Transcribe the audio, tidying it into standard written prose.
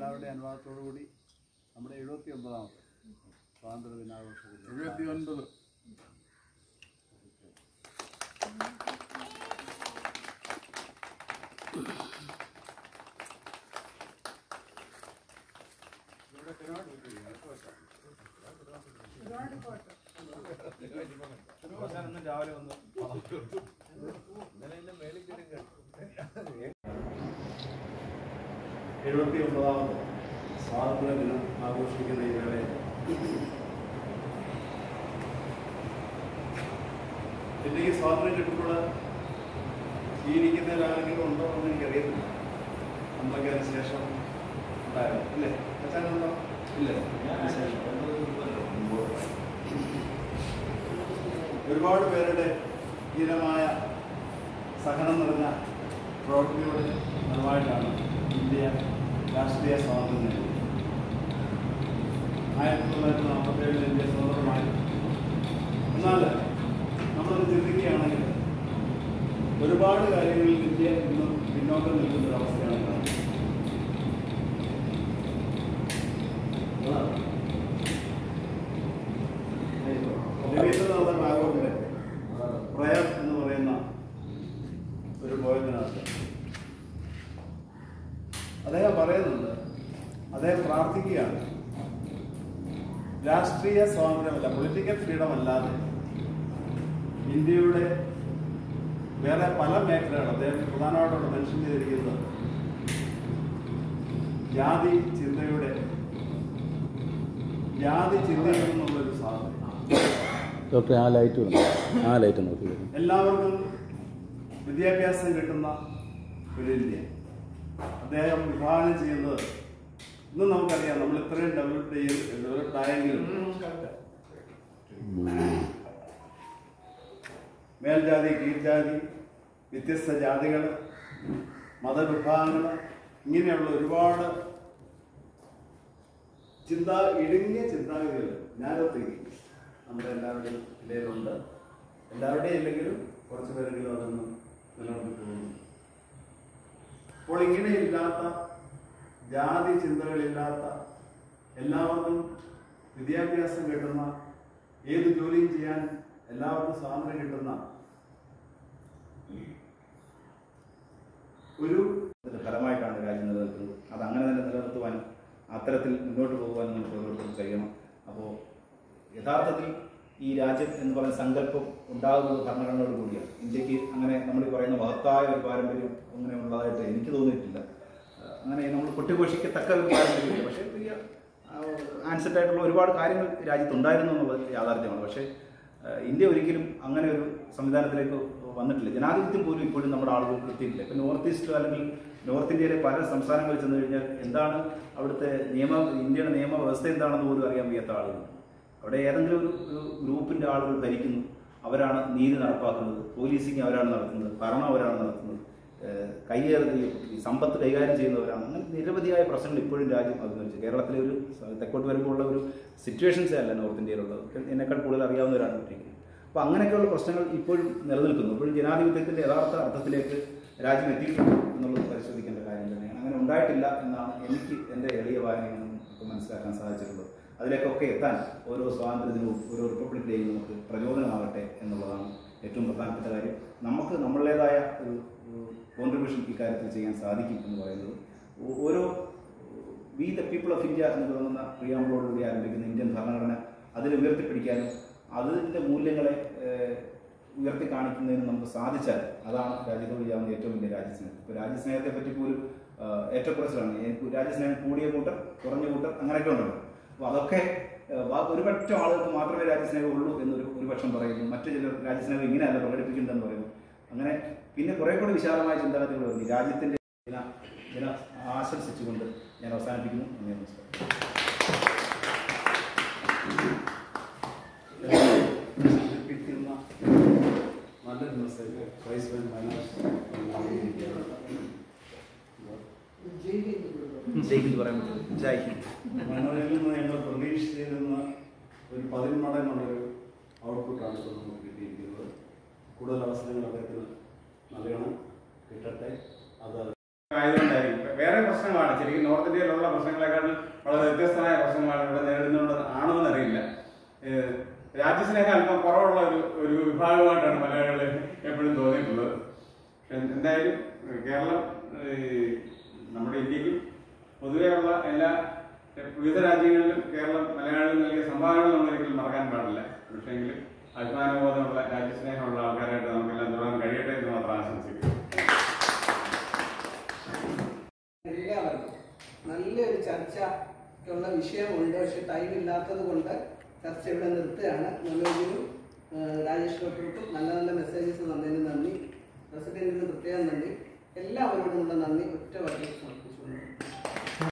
എല്ലാവരുടെയും അനുവാദത്തോടുകൂടി നമ്മുടെ 79ാമത്തെ സ്വാതന്ത്ര്യ ദിനാഘോഷത്തിൽ 79 രാവിലെ വന്ന് 79ാമത് സ്വാതന്ത്ര്യ ദിനം ആഘോഷിക്കുന്ന ഈ വേളയിൽ എൻ്റെ ഈ സ്വാതന്ത്ര്യം കിട്ടുമ്പോൾ ഈ ഇരിക്കുന്നതിൽ ആരെങ്കിലും ഉണ്ടോ എന്ന് എനിക്കറിയത്തില്ല. നമ്മളൊക്കെ അതിന് ശേഷം ഉണ്ടായിരുന്നു ഇല്ലേ? അച്ഛനുണ്ടോ? ഇല്ലേ? ഒരുപാട് പേരുടെ ധീരമായ സഹനം നിറഞ്ഞ പ്രവൃത്തിയോട് ഫലമായിട്ടാണ് ഇന്ത്യ രാഷ്ട്രീയ സ്വാതന്ത്ര്യം നേടിയത്. 1947 ഇന്ത്യ സ്വതന്ത്രമായി. എന്നാൽ നമ്മളത് ചിന്തിക്കുകയാണെങ്കിൽ ഒരുപാട് കാര്യങ്ങളിൽ ഇന്ത്യ ഇന്നും പിന്നോക്കം നിൽക്കുന്ന ഒരവസ്ഥയാണ് കാണുന്നത്. രവീന്ദ്രനാഥ ടാഗോറിന്റെ പ്രയർ എന്ന് പറയുന്ന ഒരു പോയത്തിനകത്ത് അദ്ദേഹം പറയുന്നുണ്ട്, അദ്ദേഹം പ്രാർത്ഥിക്കുകയാണ്, രാഷ്ട്രീയ സ്വാതന്ത്ര്യമല്ല, പൊളിറ്റിക്കൽ ഫ്രീഡം അല്ലാതെ ഇന്ത്യയുടെ വേറെ പല മേഖലകൾ അദ്ദേഹം പ്രധാനമായിട്ടോട് മെൻഷൻ ചെയ്തിരിക്കുന്നത് ജാതി ചിന്തയിൽ നിന്നുള്ളൊരു സാധനം. എല്ലാവർക്കും വിദ്യാഭ്യാസം കിട്ടുന്ന ഒരു ഇന്ത്യ അദ്ദേഹം വിഭാവനം ചെയ്യുന്നത്. ഇന്നും നമുക്കറിയാം, നമ്മൾ ഇത്രയും ഡെവലപ്ഡ് ആയെങ്കിലും മേൽജാതി, കീഴ്ജാതി, വ്യത്യസ്ത ജാതികൾ, മതവിഭാഗങ്ങൾ, ഇങ്ങനെയുള്ള ഒരുപാട് ഇടുങ്ങിയ ചിന്താഗതികൾ ജ്ഞാനത്തേക്ക് നമ്മുടെ എല്ലാവരുടെയും ഇടയിലുണ്ട്. എല്ലാവരുടെയും ഇല്ലെങ്കിലും കുറച്ച് പേരെങ്കിലും അതൊന്നും നിലനിർത്തി പോകുന്നു. അപ്പോൾ ഇങ്ങനെയില്ലാത്ത, ജാതി ചിന്തകളില്ലാത്ത, എല്ലാവർക്കും വിദ്യാഭ്യാസം കിട്ടുന്ന, ഏത് ജോലിയും ചെയ്യാൻ എല്ലാവർക്കും സ്വാതന്ത്ര്യം കിട്ടുന്ന ഒരു ഫലമായിട്ടാണ് രാജ്യം നിലനിൽക്കുന്നത്. അത് അങ്ങനെ തന്നെ നിലനിർത്തുവാനും അത്തരത്തിൽ മുന്നോട്ട് പോകുവാനും നമുക്ക് ഓരോരുത്തരും കഴിയണം. അപ്പോൾ യഥാർത്ഥത്തിൽ ഈ രാജ്യം എന്ന് പറയുന്ന സങ്കല്പം ഉണ്ടാകുന്നത് ഭരണഘടനയോട് കൂടിയാണ്. ഇന്ത്യക്ക് അങ്ങനെ നമ്മൾ പറയുന്ന മഹത്തായ ഒരു പാരമ്പര്യം അങ്ങനെ ഉള്ളതായിട്ട് എനിക്ക് തോന്നിയിട്ടില്ല. അങ്ങനെ നമ്മൾ കൊട്ടിഘോഷിക്കത്തക്ക ഒരു പാരമ്പര്യമില്ല. പക്ഷേ വലിയ ആൻസെറ്റായിട്ടുള്ള ഒരുപാട് കാര്യങ്ങൾ രാജ്യത്തുണ്ടായിരുന്നു എന്നുള്ളത് യാഥാർത്ഥ്യമാണ്. പക്ഷേ ഇന്ത്യ ഒരിക്കലും അങ്ങനെ ഒരു സംവിധാനത്തിലേക്ക് വന്നിട്ടില്ല. ജനാധിപത്യം പോലും ഇപ്പോഴും നമ്മുടെ ആളുകൾക്ക് എത്തിയിട്ടില്ല. ഇപ്പം നോർത്ത് ഈസ്റ്റിലോ അല്ലെങ്കിൽ നോർത്ത് ഇന്ത്യയിലെ പല സംസ്ഥാനങ്ങളിൽ ചെന്ന് കഴിഞ്ഞാൽ എന്താണ് അവിടുത്തെ ഇന്ത്യയുടെ നിയമവ്യവസ്ഥ എന്താണെന്ന് പോലും അറിയാൻ വയ്യാത്ത ആളുകൾ. അവിടെ ഏതെങ്കിലും ഒരു ഗ്രൂപ്പിൻ്റെ ആളുകൾ ഭരിക്കുന്നു, അവരാണ് നീതി നടപ്പാക്കുന്നത്, പോലീസിങ് അവരാണ് നടത്തുന്നത്, ഭരണം അവരാണ് നടത്തുന്നത്, സമ്പത്ത് കൈകാര്യം ചെയ്യുന്നവരാണ്. അങ്ങനെ നിരവധിയായ പ്രശ്നങ്ങൾ ഇപ്പോഴും രാജ്യം അഭിമുഖിച്ചു. കേരളത്തിലെ ഒരു തെക്കോട്ട് വരുമ്പോൾ ഉള്ള ഒരു സിറ്റുവേഷൻസേ അല്ല നോർത്ത് ഇന്ത്യയിലുള്ളത്. എന്നെക്കാൾ കൂടുതൽ അറിയാവുന്നവരാണ് പറ്റിയിരിക്കുന്നത്. അപ്പോൾ അങ്ങനെയൊക്കെയുള്ള പ്രശ്നങ്ങൾ ഇപ്പോഴും നിലനിൽക്കുന്നു. ഇപ്പോഴും ജനാധിപത്യത്തിൻ്റെ യഥാർത്ഥ അർത്ഥത്തിലേക്ക് രാജ്യം എത്തിയിട്ടുണ്ട് എന്നുള്ളത് പരിശോധിക്കേണ്ട കാര്യം തന്നെയാണ്. അങ്ങനെ ഉണ്ടായിട്ടില്ല എന്നാണ് എനിക്ക് എൻ്റെ എളിയ വായനയിൽ നിന്നും മനസ്സിലാക്കാൻ സാധിച്ചിട്ടുള്ളത്. അതിലേക്കൊക്കെ എത്താൻ ഓരോ സ്വാതന്ത്ര്യദിനവും ഓരോ റിപ്പബ്ലിക് ഡേയും നമുക്ക് പ്രചോദനമാകട്ടെ എന്നുള്ളതാണ് ഏറ്റവും പ്രധാനപ്പെട്ട കാര്യം. നമുക്ക് നമ്മളുടേതായ ഒരു കോൺട്രിബ്യൂഷൻ ഇക്കാര്യത്തിൽ ചെയ്യാൻ സാധിക്കും എന്ന് പറയുന്നത് ഓരോ we the people of India എന്ന് തുടങ്ങുന്ന പ്രിയാമ്പിളോടുകൂടി ആരംഭിക്കുന്ന ഇന്ത്യൻ ഭരണഘടന അതിൽ ഉയർത്തിപ്പിടിക്കാനും അതിൻ്റെ മൂല്യങ്ങളെ ഉയർത്തി കാണിക്കുന്നതിന് നമുക്ക് സാധിച്ചാൽ അതാണ് രാജ്യത്തോട് ചെയ്യാവുന്ന ഏറ്റവും വലിയ രാജ്യസ്നേഹം. ഇപ്പോൾ രാജ്യസ്നേഹത്തെ പറ്റി പോലും ഏറ്റക്കുറച്ചിലാണ്. രാജ്യസ്നേഹം കൂടിയ കൂട്ടർ, കുറഞ്ഞ കൂട്ടർ, അങ്ങനെയൊക്കെ ഉണ്ടല്ലോ. അപ്പോൾ അതൊക്കെ ഒരുപറ്റ ആളുകൾക്ക് മാത്രമേ രാജ്യസ്നേഹം ഉള്ളൂ എന്നൊരു പക്ഷം പറയുന്നു. മറ്റു ചിലർ രാജ്യസ്നേഹം ഇങ്ങനെയല്ല പ്രകടിപ്പിക്കുന്നതെന്ന് പറയുന്നു. അങ്ങനെ പിന്നെ കുറെ കൂടി വിശാലമായ ചിന്താഗതികൾ വരുന്നു. രാജ്യത്തിൻ്റെ ദിനം ആശംസിച്ചുകൊണ്ട് ഞാൻ അവസാനിപ്പിക്കുന്നു. നല്ലൊരു മെസ്സേജ് വൈസ് മനോരമയിൽ നിന്ന് ഞങ്ങൾ പ്രതീക്ഷിച്ചിരുന്ന ഒരു 10 മടങ്ങുള്ളൊരു ഔട്ട്പുട്ടാണ് ഇപ്പോൾ നമുക്ക് കിട്ടിയിരിക്കുന്നത്. കൂടുതൽ അവസരങ്ങൾ അദ്ദേഹത്തിന് നൽകണം, കിട്ടട്ടെ. അത് ആയതുകൊണ്ടായിരിക്കും വേറെ പ്രശ്നമാണ്. ശരിക്കും നോർത്ത് ഇന്ത്യയിലുള്ള പ്രശ്നങ്ങളെക്കാളും വളരെ വ്യത്യസ്തമായ പ്രശ്നങ്ങളാണ് ഇവിടെ നേരിടുന്നതെന്നാണോന്ന് അറിയില്ല. രാജ്യസ്നേഹം അല്പം കുറവുള്ള ഒരു വിഭാഗമായിട്ടാണ് മലയാളികൾ എപ്പോഴും തോന്നിയിട്ടുള്ളത്. എന്തായാലും കേരളം നമ്മുടെ ഇന്ത്യക്കും പൊതുവെയുള്ള എല്ലാ വിവിധ രാജ്യങ്ങളിലും കേരളം മലയാളികൾ നൽകിയ സംഭാവനകൾ നമ്മൾ ഒരിക്കലും മറക്കാൻ പാടില്ല. പക്ഷേങ്കിൽ അഭിമാനബോധമുള്ള രാജ്യസ്നേഹമുള്ള ആൾക്കാരായിട്ട് നമുക്കെല്ലാം തുടരാൻ കഴിയട്ടെ എന്ന് മാത്രം ആശംസിക്കുന്നു. എല്ലാവർക്കും നല്ലൊരു ചർച്ചയ്ക്കുള്ള വിഷയമുണ്ട്. പക്ഷെ ടൈം ഇല്ലാത്തത് കൊണ്ട് ചർച്ച ഇവിടെ നിർത്തുകയാണ്. നല്ലൊരു രാജേഷ് ഡോക്ടർക്കും നല്ല നല്ല മെസ്സേജസ് തന്നതിന് നന്ദി. പ്രസിഡന്റിന് പ്രത്യേകം നന്ദി. എല്ലാവരോടുമുള്ള നന്ദി ഒറ്റ വാക്കിൽ സമർപ്പിച്ചുകൊണ്ട്